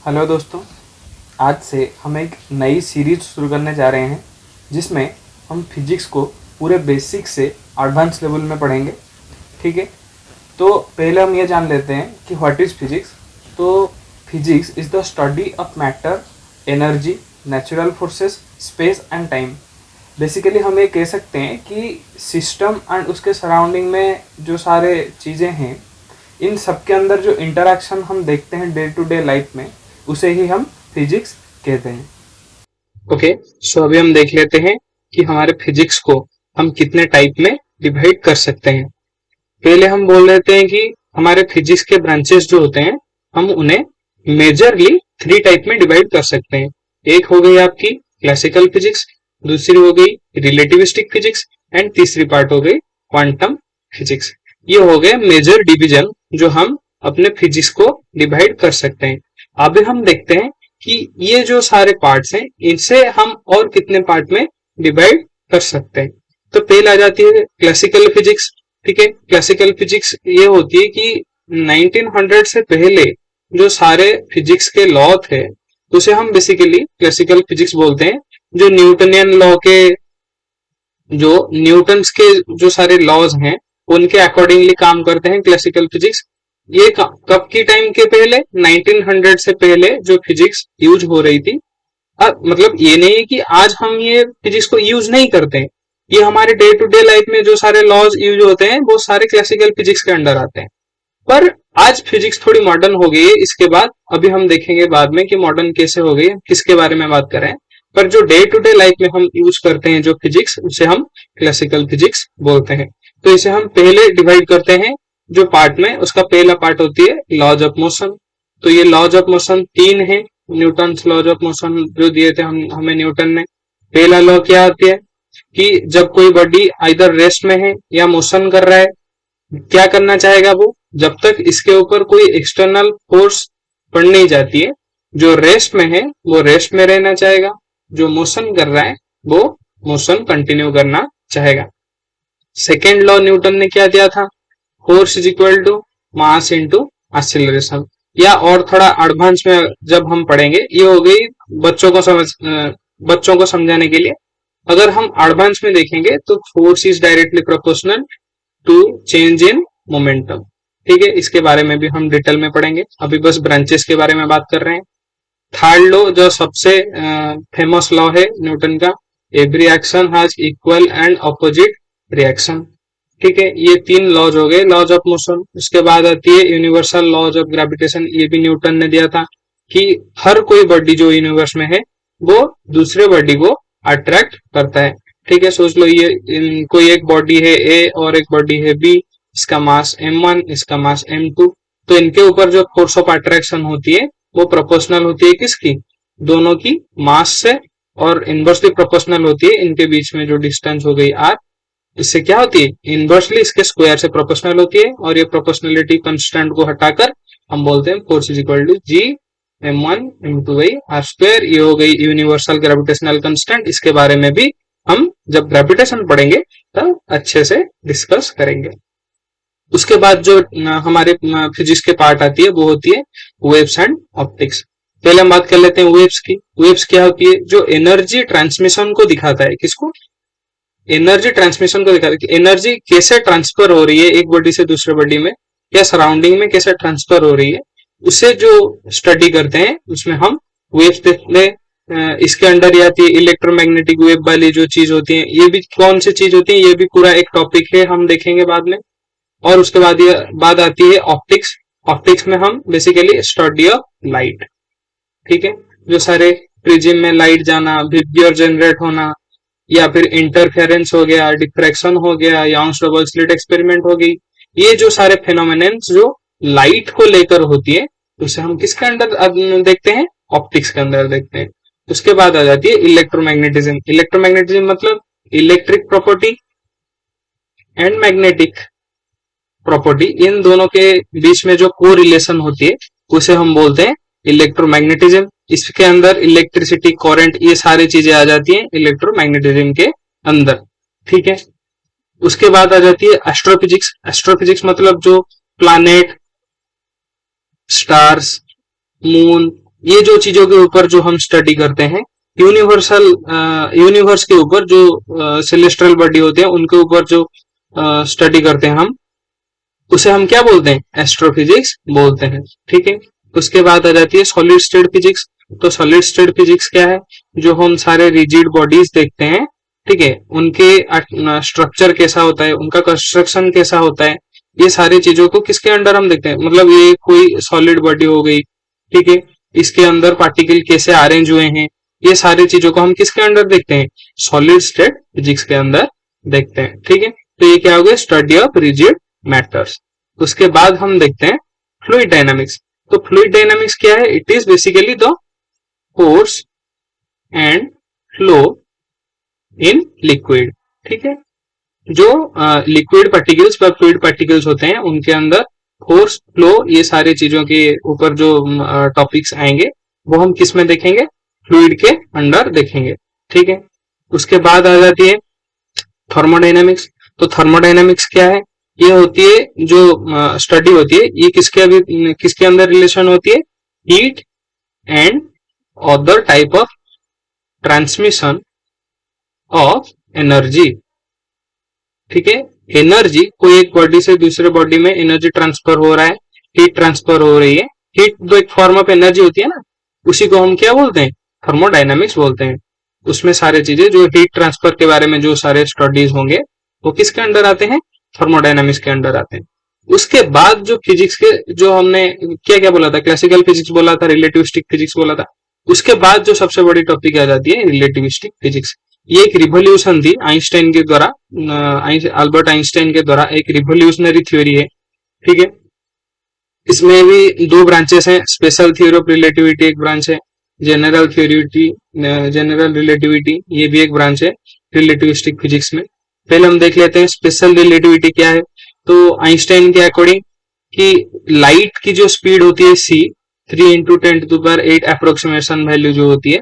Hello दोस्तों, आज से हम एक नई सीरीज शुरू करने जा रहे हैं जिसमें हम फिजिक्स को पूरे बेसिक से एडवांस लेवल में पढ़ेंगे। ठीक है, तो पहले हम ये जान लेते हैं कि व्हाट इज़ फिजिक्स। तो physics is the study of matter, energy, natural forces, space and time. Basically हम ये कह सकते हैं कि सिस्टम एंड उसके सराउंडिंग में जो सारे चीज़ें हैं, इन सब के अंदर जो इंटरेक्शन हम देखते हैं डे टू डे लाइफ में, उसे ही हम फिजिक्स कहते हैं। ओके, सो अभी हम देख लेते हैं कि हमारे फिजिक्स को हम कितने टाइप में डिवाइड कर सकते हैं। पहले हम बोल लेते हैं कि हमारे फिजिक्स के ब्रांचेस जो होते हैं, हम उन्हें मेजरली 3 टाइप में डिवाइड कर सकते हैं। एक हो गई आपकी क्लासिकल फिजिक्स, दूसरी हो गई रिलेटिविस्टिक फिजिक्स एंड तीसरी पार्ट हो गई क्वांटम फिजिक्स। ये हो गए मेजर डिवीजन जो हम अपने फिजिक्स को डिवाइड कर सकते हैं। अभी हम देखते हैं कि ये जो सारे पार्ट्स हैं, इनसे हम और कितने पार्ट में डिवाइड कर सकते हैं। तो पहले आ जाती है क्लासिकल फिजिक्स। ठीक है, क्लासिकल फिजिक्स ये होती है कि 1900 से पहले जो सारे फिजिक्स के लॉ थे, उसे हम बेसिकली क्लासिकल फिजिक्स बोलते हैं। जो न्यूटनियन लॉ के, जो न्यूटन्स के जो सारे लॉज हैं, उनके अकॉर्डिंगली काम करते हैं क्लासिकल फिजिक्स। ये कब की टाइम के पहले, 1900 से पहले जो फिजिक्स यूज हो रही थी। मतलब ये नहीं है कि आज हम ये फिजिक्स को यूज नहीं करते हैं, ये हमारे डे टू डे लाइफ में जो सारे लॉज यूज होते हैं वो सारे क्लासिकल फिजिक्स के अंडर आते हैं। पर आज फिजिक्स थोड़ी मॉडर्न हो गई है। इसके बाद अभी हम देखेंगे बाद में कि मॉडर्न कैसे हो गई है, किसके बारे में बात करें। पर जो डे टू डे लाइफ में हम यूज करते हैं जो फिजिक्स, उसे हम क्लासिकल फिजिक्स बोलते हैं। तो इसे हम पहले डिवाइड करते हैं जो पार्ट में। उसका पहला पार्ट होती है लॉज ऑफ मोशन। तो ये लॉज ऑफ मोशन 3 है, न्यूटन लॉज ऑफ मोशन जो दिए थे हमें न्यूटन ने। पहला लॉ क्या होती है कि जब कोई बॉडी आइदर रेस्ट में है या मोशन कर रहा है, क्या करना चाहेगा वो, जब तक इसके ऊपर कोई एक्सटर्नल फोर्स पड़ नहीं जाती है। जो रेस्ट में है वो रेस्ट में रहना चाहेगा, जो मोशन कर रहा है वो मोशन कंटिन्यू करना चाहेगा। सेकेंड लॉ न्यूटन ने क्या दिया था, force is equal to mass into acceleration. या और थोड़ा एडवांस में जब हम पढ़ेंगे, ये हो गई बच्चों को समझाने के लिए। अगर हम एडवांस में देखेंगे तो force is directly proportional to change in momentum. ठीक है, इसके बारे में भी हम डिटेल में पढ़ेंगे, अभी बस ब्रांचेस के बारे में बात कर रहे हैं। थर्ड लॉ जो सबसे फेमस लॉ है न्यूटन का, every action has equal and opposite reaction. ठीक है, ये 3 लॉज हो गए लॉज ऑफ मोशन। उसके बाद आती है यूनिवर्सल लॉज ऑफ ग्रेविटेशन। ये भी न्यूटन ने दिया था कि हर कोई बॉडी जो यूनिवर्स में है वो दूसरे बॉडी को अट्रैक्ट करता है। ठीक है, सोच लो ये कोई एक बॉडी है ए और एक बॉडी है बी, इसका मास m1, इसका मास m2। तो इनके ऊपर जो फोर्स ऑफ अट्रैक्शन होती है वो प्रोपोर्शनल होती है किसकी, दोनों की मास से, और इनवर्सली प्रोपोर्शनल होती है इनके बीच में जो डिस्टेंस हो गई r, इससे क्या होती है, इनवर्सली इसके स्क्वायर से प्रोपोर्शनल होती है। और ये प्रोपोर्शनलिटी कंस्टेंट को हटाकर हम बोलते हैं force is equal to G m1 m2 by r square. ये हो गई यूनिवर्सल ग्रेविटेशनल कंस्टेंट। इसके बारे में भी हम जब ग्रेविटेशन पढ़ेंगे तब अच्छे से डिस्कस करेंगे। उसके बाद जो हमारे फिजिक्स के पार्ट आती है वो होती है वेव्स एंड ऑप्टिक्स। पहले हम बात कर लेते हैं वेव्स की। वेव्स क्या होती है, जो एनर्जी ट्रांसमिशन को दिखाता है। किसको, एनर्जी ट्रांसमिशन को दिखाता है कि एनर्जी कैसे ट्रांसफर हो रही है एक बॉडी से दूसरे बॉडी में, या सराउंडिंग में कैसे ट्रांसफर हो रही है, उसे जो स्टडी करते हैं उसमें हम वेव्स देखते हैं। इसके अंडर ही आती है इलेक्ट्रोमैग्नेटिक वेव वाली जो चीज होती है। ये भी कौन सी चीज होती है, ये भी पूरा एक टॉपिक है, हम देखेंगे बाद में। और उसके बाद ये बाद आती है ऑप्टिक्स। ऑप्टिक्स में हम बेसिकली स्टडी ऑफ लाइट। ठीक है, जो सारे प्रिज्म में लाइट जाना, विबग्योर जनरेट होना, या फिर इंटरफेरेंस हो गया, डिफ्रैक्शन हो गया, यंग्स डबल स्लिट एक्सपेरिमेंट हो गई, ये जो सारे फेनोमेनन्स जो लाइट को लेकर होती है, उसे हम किसके अंदर देखते हैं, ऑप्टिक्स के अंदर देखते हैं। उसके बाद आ जाती है इलेक्ट्रोमैग्नेटिज्म। इलेक्ट्रोमैग्नेटिज्म मतलब electric property and magnetic property, इन दोनों के बीच में जो को रिलेशन होती है उसे हम बोलते हैं इलेक्ट्रोमैग्नेटिज्म। इसके अंदर इलेक्ट्रिसिटी, करंट, ये सारी चीजें आ जाती हैं इलेक्ट्रोमैग्नेटिज्म के अंदर। ठीक है, उसके बाद आ जाती है एस्ट्रोफिजिक्स। एस्ट्रोफिजिक्स मतलब जो प्लैनेट, स्टार्स, मून, ये जो चीजों के ऊपर जो हम स्टडी करते हैं, यूनिवर्सल यूनिवर्स के ऊपर जो सेलेस्ट्रियल बॉडी होते हैं उनके ऊपर जो स्टडी करते हैं हम, उसे हम क्या बोलते हैं, एस्ट्रोफिजिक्स बोलते हैं। ठीक है, उसके बाद आ जाती है सॉलिड स्टेट फिजिक्स। तो सॉलिड स्टेट फिजिक्स क्या है, जो हम सारे रिजिड बॉडीज देखते हैं, ठीक है, उनके स्ट्रक्चर कैसा होता है, उनका कंस्ट्रक्शन कैसा होता है, ये सारी चीजों को किसके अंडर हम देखते हैं, मतलब ये कोई सॉलिड बॉडी हो गई, ठीक है, इसके अंदर पार्टिकल कैसे अरेंज हुए हैं, ये सारी चीजों को हम किसके अंडर देखते हैं, सॉलिड स्टेट फिजिक्स के अंदर देखते हैं। ठीक है, तो ये क्या हो गया, स्टडी ऑफ रिजिड मैटर्स। उसके बाद हम देखते हैं फ्लूइड डायनामिक्स। तो फ्लूइड डायनामिक्स क्या है, it is basically the force and flow in liquid. ठीक है, जो लिक्विड पार्टिकल्स व फ्लूइड पार्टिकल्स होते हैं उनके अंदर फोर्स, फ्लो, ये सारे चीजों के ऊपर जो टॉपिक्स आएंगे वो हम किस में देखेंगे, फ्लूइड के अंडर देखेंगे। ठीक है, उसके बाद आ जाती है थर्मोडायनेमिक्स। तो थर्मोडायनेमिक्स क्या है, ये होती है जो स्टडी होती है, ये किसके अंदर रिलेशन होती है, heat and other type of transmission of energy. ठीक है, एनर्जी, कोई एक बॉडी से दूसरे बॉडी में एनर्जी ट्रांसफर हो रहा है, हीट ट्रांसफर हो रही है, हीट तो एक फॉर्म ऑफ एनर्जी होती है ना, उसी को हम क्या बोलते हैं, थर्मोडायनामिक्स बोलते हैं। उसमें सारे चीजें जो हीट ट्रांसफर के बारे में जो सारे स्टडीज होंगे वो किसके अंडर आते हैं, थर्मोडायनामिक्स के अंडर आते हैं। उसके बाद जो फिजिक्स के, जो हमने क्या क्या बोला था, क्लासिकल फिजिक्स बोला था, रिलेटिविस्टिक फिजिक्स बोला था, उसके बाद जो सबसे बड़ी टॉपिक आ जाती है रिलेटिविस्टिक फिजिक्स। ये एक रिवोल्यूशन थी आइंस्टाइन के द्वारा, अल्बर्ट आइंस्टाइन के द्वारा एक रिवोल्यूशनरी थ्योरी है। ठीक है, इसमें भी दो ब्रांचेस हैं, स्पेशल थ्योरी ऑफ रिलेटिविटी एक ब्रांच है, जनरल रिलेटिविटी ये भी एक ब्रांच है रिलेटिविस्टिक फिजिक्स में। पहले हम देख लेते हैं स्पेशल रिलेटिविटी क्या है। तो आइंस्टाइन के अकॉर्डिंग कि लाइट की जो स्पीड होती है c, 3 × 10⁸ अप्रोक्सीमेशन वैल्यू जो होती है,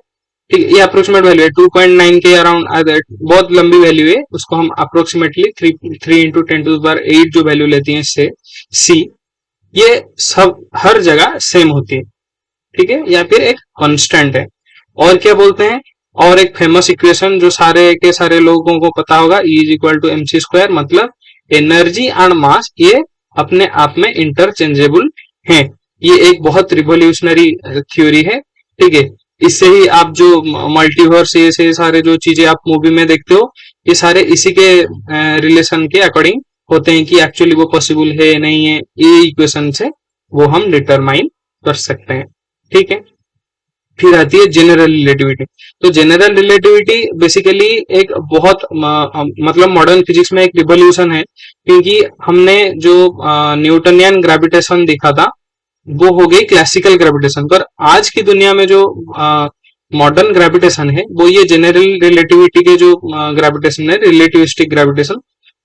ठीक है, ये अप्रोक्सीमेट वैल्यू है, 2.9 के अराउंड, बहुत लंबी वैल्यू है, उसको हम अप्रोक्सीमेटली 3 × 10⁸ जो वैल्यू लेती है इससे c, ये सब हर जगह सेम होती है। ठीक है, या फिर एक कांस्टेंट है। और क्या बोलते हैं, और एक फेमस इक्वेशन जो सारे के सारे लोगों को पता होगा, E = mc², मतलब एनर्जी एंड मास ये अपने आप में इंटरचेंजेबल हैं। ये एक बहुत रिवोल्यूशनरी थ्योरी है। ठीक है, इससे ही आप जो मल्टीवर्स, ये सारे जो चीजें आप मूवी में देखते हो, ये सारे इसी के रिलेशन के अकॉर्डिंग होते हैं कि एक्चुअली वो पॉसिबल है नहीं है, ये इक्वेशन से वो हम डिटरमाइन कर सकते हैं। ठीक है, फिर आती है जनरल रिलेटिविटी। तो जनरल रिलेटिविटी बेसिकली एक बहुत मतलब मॉडर्न फिजिक्स में एक रिवोल्यूशन है, क्योंकि हमने जो न्यूटनियन ग्रेविटेशन देखा था वो हो गई क्लासिकल ग्रेविटेशन, पर आज की दुनिया में जो मॉडर्न ग्रेविटेशन है वो ये जनरल रिलेटिविटी के जो ग्रेविटेशन है, रिलेटिविस्टिक ग्रेविटेशन,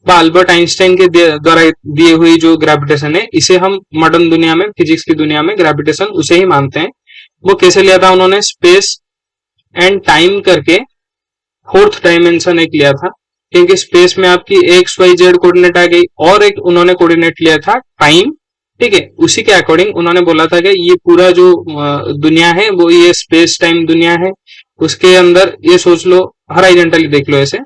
अल्बर्ट आइंस्टाइन के द्वारा दिए हुई जो ग्रेविटेशन है, इसे हम मॉडर्न दुनिया में, फिजिक्स की दुनिया में ग्रेविटेशन उसे ही मानते हैं। वो कैसे लिया था उन्होंने, स्पेस एंड टाइम करके फोर्थ डायमेंशन एक लिया था, क्योंकि स्पेस में आपकी XYZ कोऑर्डिनेट आ गई, और एक उन्होंने कोऑर्डिनेट लिया था टाइम। ठीक है, उसी के अकॉर्डिंग उन्होंने बोला था कि ये पूरा जो दुनिया है वो ये स्पेस टाइम दुनिया है, उसके अंदर ये सोच लो, हॉरिजॉन्टली देख लो ऐसे,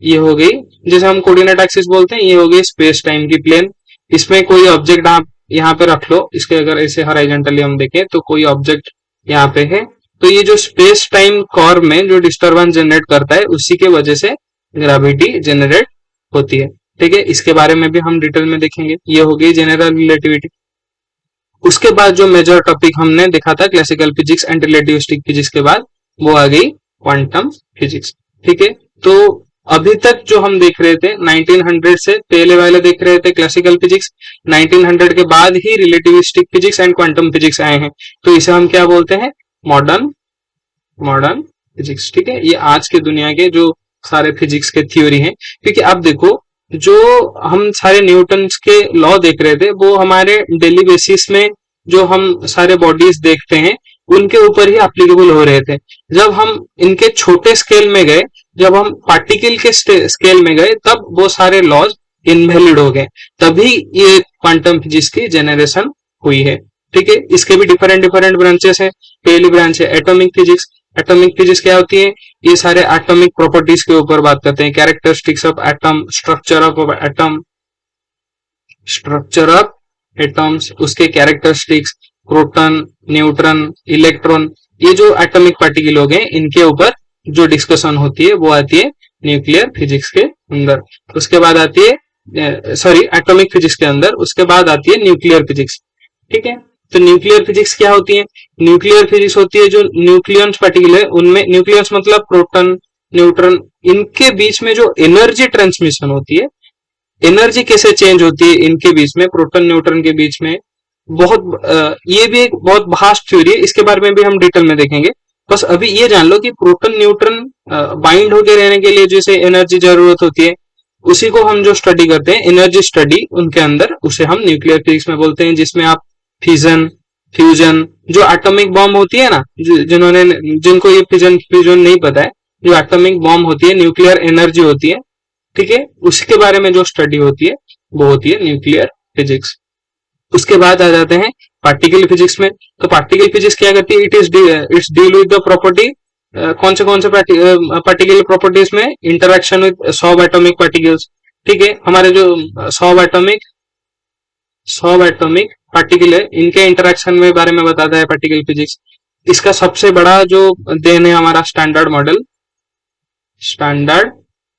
ये हो गई जैसे हम कोऑर्डिनेट एक्सिस बोलते हैं, ये हो गई स्पेस टाइम की प्लेन। इसमें कोई ऑब्जेक्ट आप यहाँ पे रख लो, इसके अगर ऐसे हॉरिजॉन्टली हम देखें तो कोई ऑब्जेक्ट यहाँ पे है, तो ये जो स्पेस टाइम कर्व में जो डिस्टर्बेंस जनरेट करता है उसी के वजह से ग्रेविटी जनरेट होती है। ठीक है, इसके बारे में भी हम डिटेल में देखेंगे। ये हो गई जनरल रिलेटिविटी। उसके बाद जो मेजर टॉपिक हमने देखा था classical physics and relativistic physics के बाद, वो आ गई क्वांटम फिजिक्स। ठीक है, तो अभी तक जो हम देख रहे थे 1900 से पहले वाले देख रहे थे क्लासिकल फिजिक्स, 1900 के बाद ही relativistic physics and quantum physics आए हैं, तो इसे हम क्या बोलते हैं, मॉडर्न फिजिक्स। ठीक है, ये आज के दुनिया के जो सारे फिजिक्स के थ्योरी हैं, क्योंकि अब देखो जो हम सारे न्यूटन के लॉ देख रहे थे वो हमारे डेली बेसिस में जो हम सारे बॉडीज देखते हैं उनके ऊपर ही एप्लीकेबल हो रहे थे। जब हम इनके छोटे स्केल में गए, जब हम पार्टिकल के स्केल में गए, तब वो सारे लॉज इनवैलिड हो गए, तभी ये क्वांटम फिजिक्स की जनरेशन हुई है। ठीक है, इसके भी डिफरेंट डिफरेंट ब्रांचेस हैं। पहली ब्रांच है एटॉमिक फिजिक्स। एटॉमिक फिजिक्स क्या होती है? ये सारे एटॉमिक प्रॉपर्टीज के ऊपर बात करते हैं, characteristics of atom, structure of atom, structure of atoms, उसके कैरेक्टरिस्टिक्स, प्रोटॉन, न्यूट्रॉन, इलेक्ट्रॉन, ये जो एटॉमिक पार्टिकल हो गए इनके ऊपर जो डिस्कशन होती है वो आती है न्यूक्लियर फिजिक्स के अंदर। उसके बाद आती है सॉरी एटॉमिक फिजिक्स के अंदर, उसके बाद आती है न्यूक्लियर फिजिक्स। ठीक है, तो न्यूक्लियर फिजिक्स क्या होती है? न्यूक्लियर फिजिक्स होती है जो न्यूक्लियस पार्टिकल है उनमें, न्यूक्लियस मतलब प्रोटॉन, न्यूट्रॉन, इनके बीच में जो एनर्जी ट्रांसमिशन होती है, एनर्जी कैसे चेंज होती है इनके बीच में, प्रोटॉन न्यूट्रॉन के बीच में, बहुत ये भी एक बहुत वास्ट थ्योरी है, इसके बारे में भी हम डिटेल में देखेंगे। बस अभी ये जान लो कि प्रोटॉन न्यूट्रॉन बाइंड होकर रहने के लिए जैसे एनर्जी जरूरत होती है, उसी को हम जो स्टडी करते हैं एनर्जी स्टडी उनके अंदर, उसे हम न्यूक्लियर फिजिक्स में बोलते हैं। जिसमें आप फिजन, फ्यूजन, जो एटॉमिक बॉम्ब होती है ना, जिन्होंने जिनको ये फिजन फ्यूजन नहीं पता है, जो एटॉमिक बॉम्ब होती है, न्यूक्लियर एनर्जी होती है, ठीक है, उसके बारे में जो स्टडी होती है वो होती है न्यूक्लियर फिजिक्स। उसके बाद आ जाते हैं पार्टिकल फिजिक्स में। तो पार्टिकल फिजिक्स क्या करती है? It's deal with the property, कौन से पार्टिकल प्रॉपर्टीज में? इंटरेक्शन विद सब एटॉमिक पार्टिकल्स। ठीक है, हमारे जो सब एटॉमिक पार्टिकल है इनके इंटरेक्शन में बारे में बताता है पार्टिकल फिजिक्स। इसका सबसे बड़ा जो देन है हमारा standard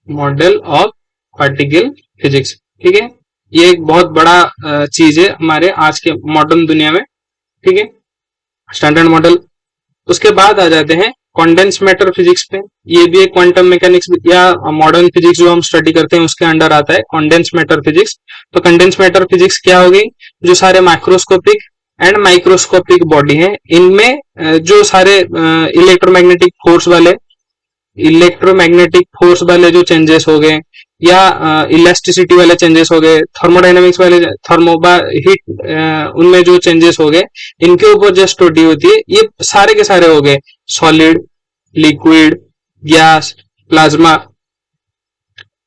model of particle physics. ठीक है, ये एक बहुत बड़ा चीज है हमारे आज के मॉडर्न दुनिया में। ठीक है, स्टैंडर्ड मॉडल। उसके बाद आ जाते हैं कॉन्डेंस मैटर फिजिक्स पे। ये भी एक क्वांटम मैकेनिक्स या मॉडर्न फिजिक्स जो हम स्टडी करते हैं उसके अंडर आता है कॉन्डेंस मैटर फिजिक्स। तो कॉन्डेंस मैटर फिजिक्स क्या हो गई? जो सारे माइक्रोस्कोपिक एंड माइक्रोस्कोपिक बॉडी है इनमें जो सारे इलेक्ट्रोमैग्नेटिक फोर्स वाले जो चेंजेस हो गए, या इलास्टिसिटी वाले चेंजेस हो गए, थर्मोडाइनमिक्स वाले हीट उनमें जो चेंजेस हो गए, इनके ऊपर जो स्टडी होती है, ये सारे के सारे हो गए सॉलिड, लिक्विड, गैस, प्लाज्मा।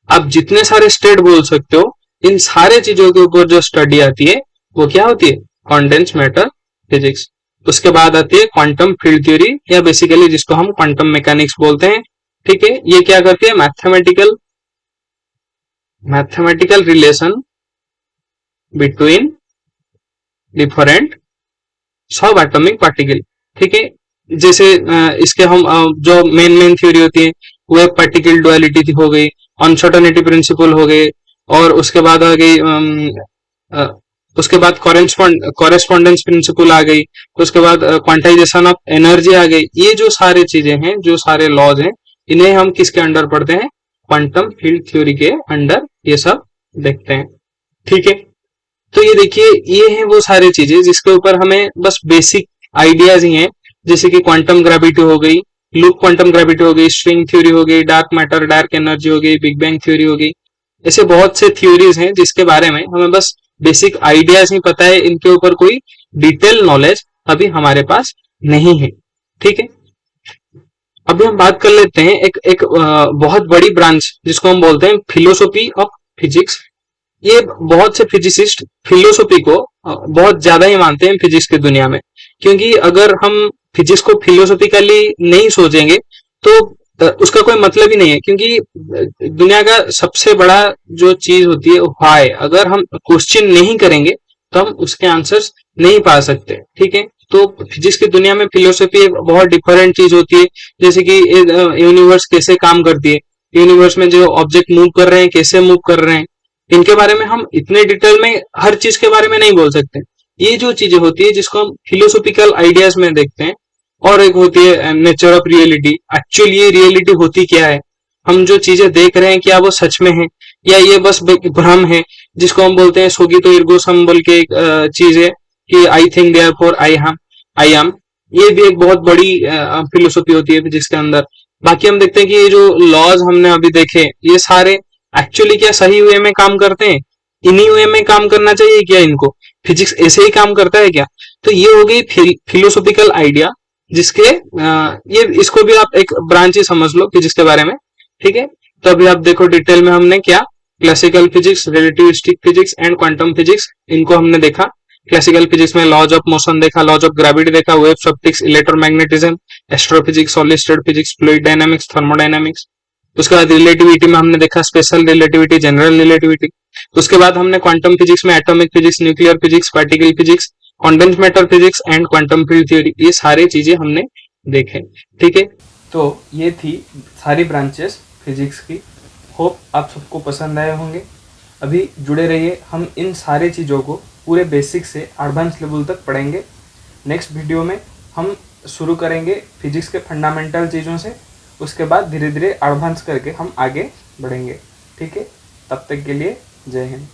आप जितने सारे स्टेट बोल सकते हो, इन सारे चीजों के ऊपर जो स्टडी आती है वो क्या होती है? Condense matter physics. उसके बाद आती है क्वांटम फील्ड थ्योरी, या बेसिकली जिसको हम क्वांटम मैकेनिक्स बोलते हैं। ठीक है, ये क्या करती है? मैथमेटिकल रिलेशन बिटवीन डिफरेंट सब एटॉमिक पार्टिकल। ठीक है, जैसे इसके हम जो मेन थ्योरी होती है वो पार्टिकल डुअलिटी हो गई, अनसर्टेनिटी प्रिंसिपल हो गए, और उसके बाद आ गई उसके बाद कॉरेस्पॉन्डेंस प्रिंसिपल आ गई, उसके बाद क्वांटाइजेशन ऑफ एनर्जी आ गई। ये जो सारे चीजें हैं, जो सारे लॉज हैं, इन्हें हम किसके अंडर पढ़ते हैं? क्वांटम फील्ड थ्योरी के अंडर ये सब देखते हैं। ठीक है, तो ये देखिए, ये है वो सारी चीजें जिसके ऊपर हमें बस बेसिक आइडियाज ही हैं। जैसे कि क्वांटम ग्रेविटी हो गई, लूप क्वांटम ग्रेविटी हो गई, स्ट्रिंग थ्योरी हो गई, डार्क मैटर, डार्क एनर्जी हो गई, बिग बैंग थ्योरी हो गई। ऐसे बहुत से थ्योरीज हैं जिसके बारे में हमें बस बेसिक आइडियाज ही पता है, इनके ऊपर कोई डिटेल नॉलेज अभी हमारे पास नहीं है। ठीक है, अभी हम बात कर लेते हैं एक बहुत बड़ी ब्रांच जिसको हम बोलते हैं फिलोसॉफी ऑफ फिजिक्स। ये बहुत से फिजिसिस्ट फिलोसॉफी को बहुत ज्यादा ही मानते हैं फिजिक्स की दुनिया में, क्योंकि अगर हम फिजिक्स को फिलोसॉफिकली नहीं सोचेंगे तो उसका कोई मतलब ही नहीं है। क्योंकि दुनिया का सबसे बड़ा जो चीज होती है व्हाई, अगर हम क्वेश्चन नहीं करेंगे तो हम उसके आंसर्स नहीं पा सकते। ठीक है, तो फिजिक्स की दुनिया में फिलोसॉफी एक बहुत डिफरेंट चीज होती है। जैसे कि यूनिवर्स कैसे काम करती है, यूनिवर्स में जो ऑब्जेक्ट मूव कर रहे हैं कैसे मूव कर रहे हैं, इनके बारे में हम इतने डिटेल में हर चीज के बारे में नहीं बोल सकते। ये जो चीजें होती है जिसको हम फिलोसॉफिकल आइडियाज में देखते हैं। और एक होती है नेचर ऑफ रियलिटी, एक्चुअली ये रियलिटी होती क्या है, हम जो चीजें देख रहे हैं क्या वो सच में है या ये बस भ्रम है, जिसको हम बोलते हैं सोगितो इर्गो सम बोल के एक चीज है कि I think therefore I am. ये भी एक बहुत बड़ी फिलोसॉफी होती है फिजिक्स के अंदर। बाकी हम देखते हैं कि ये जो लॉज हमने अभी देखे, ये सारे एक्चुअली क्या सही वे में काम करते हैं? इन्हीं वे में काम करना चाहिए क्या इनको? फिजिक्स ऐसे ही काम करता है क्या? तो ये हो गई फिलोसॉफिकल आइडिया, जिसके ये इसको भी आप एक ब्रांच ही समझ लो फिजिक्स के बारे में। ठीक है, तो अभी आप देखो डिटेल में हमने क्या classical physics, relativistic physics and quantum physics, इनको हमने देखा। क्लासिकल फिजिक्स में लॉज ऑफ मोशन देखा, लॉज ऑफ ग्रेविटी देखा, waves optics, electromagnetism, astrophysics, solid state physics, fluid dynamics, thermodynamics. उसके बाद रिलेटिविटी में हमने देखा स्पेशल रिलेटिविटी, जनरल रिलेटिविटी। उसके बाद हमने क्वांटम फिजिक्स में atomic physics, nuclear physics, particle physics, condense matter physics and quantum field theory, ये सारी चीजें हमने देखे। ठीक है, तो ये थी सारी ब्रांचेस फिजिक्स की। होप आप सबको पसंद आए होंगे। अभी जुड़े रहिए, हम इन सारी चीज़ों को पूरे बेसिक से एडवांस लेवल तक पढ़ेंगे। नेक्स्ट वीडियो में हम शुरू करेंगे फिजिक्स के फंडामेंटल चीज़ों से, उसके बाद धीरे धीरे एडवांस करके हम आगे बढ़ेंगे। ठीक है, तब तक के लिए जय हिंद।